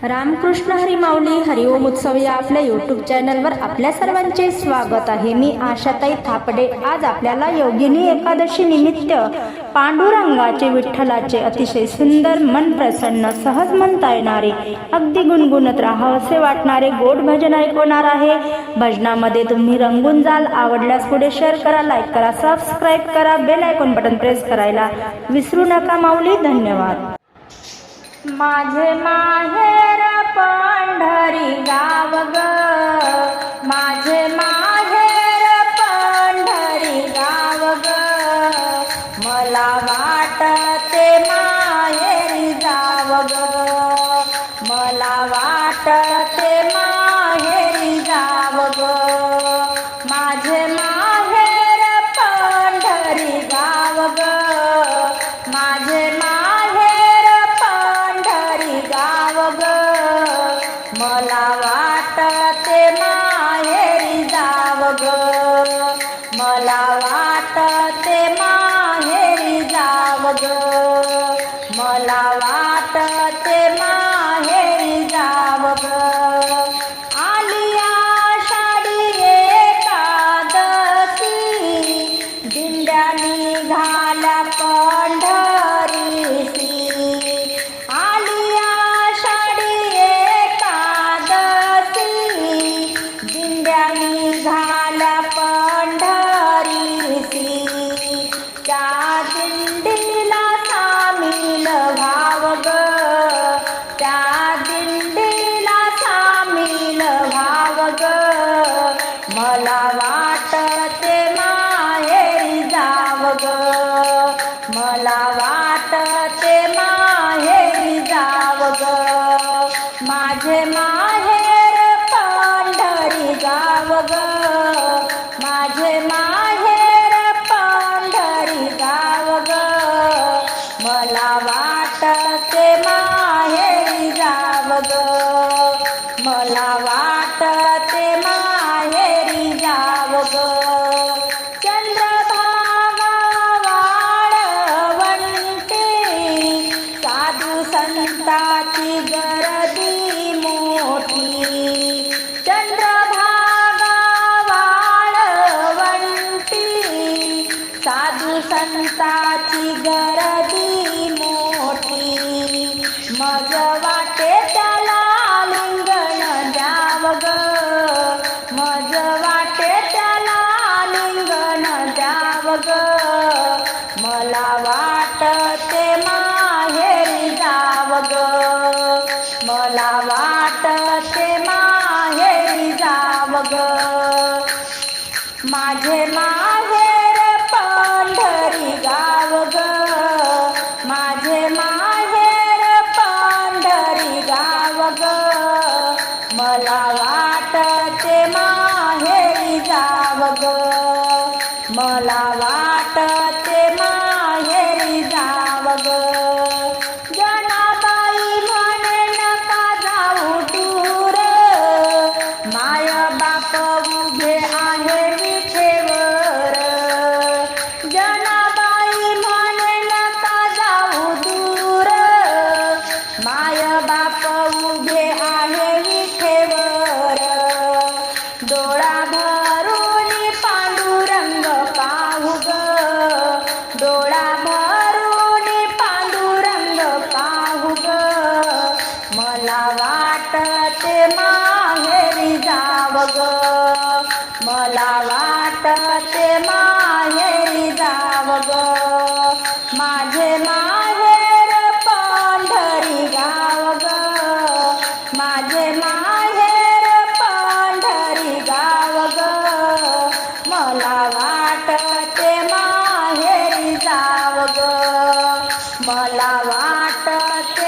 रामकृष्ण हरी माऊली हरिओम उत्सव या आपल्या यूट्यूब चॅनलवर आपल्या सर्वांचे स्वागत आहे। मी आशाताई थापडे। आज आपल्याला योगिनी एकादशी निमित्त पांडुरंगाचे विठ्ठलाचे अतिशय सुंदर, मन प्रसन्न, सहज म्हणता येणारे, अगदी गुणगुणत राहावेसे वाटणारे गोड भजन ऐकवणार आहे। भजनामध्ये तुम्ही रंगून जाल। आवडल्यास पुढे शेअर करा, लाईक करा, सबस्क्राईब करा, बेल आयकॉन बटन प्रेस करायला विसरू नका। माऊली धन्यवाद। माझे माहेर पंढरी गाव ग, माझे माहेर पंढरी गाव ग, मला वाटते माहेरी जाव ग, मला वाटते माहेरी जाव ग, माझे माहेर पंढरी गाव ग, माझे मला वाटते माहेरी जाव ग, मला वाटते माहेरी जाव ग, मला वाटते माहेरी जाव ग। आली आषाढी एकादशी, दिंड्या निघाल्या पंढरीसी, झाल्या पंढरीसी, त्या दिंडीला सामील व्हाव ग, त्या दिंडीला सामील व्हाव ग, मला वाटते माहेरी जाव ग, मला वाटते माहेरी जाव ग, माझे माहेर पंढरी गाव ग, माझे माहेर पंढरी गाव ग, मला वाटते माहेरी जाव ग, मला वाटते माहेरी जाव ग। चंद्रभागा वाळवंटी, साधू संतांची गर्दी मोठी, चंद्रभागा वाळवंटी, साधू संतांची गर्दी मोठी, मज वाटे त्याला लिंगण द्याव ग, मज वाटे त्याला लिंगण द्याव ग, मला वाटते माहेरी जाव ग, मला वाटते माहेरी जाव ग, माझे माहेर पंढरी गाव ग, माझे माहेर पंढरी गाव ग, मला वाटते माहेरी जाव ग, मला वाटते माहेरी जाव ग। जनाबाई म्हणे नका जाऊ दूर, माय बाप उभे आहे विठेवर, जनाबाई म्हणे नका जाऊ दूर, माय बाप उभे आहे विठेवर, डोळा भरून पांडुरंग पाहू ग, डोळा भरून पांडुरंग पाहू ग, मला वाटते माहेरी जाव ग, मला वाटते माहेरी जाव ग, माझे माहेर पंढरी गाव ग, माझे माहेर पंढरी गाव ग, मला वाटते माहेरी जाव ग, मला वाटते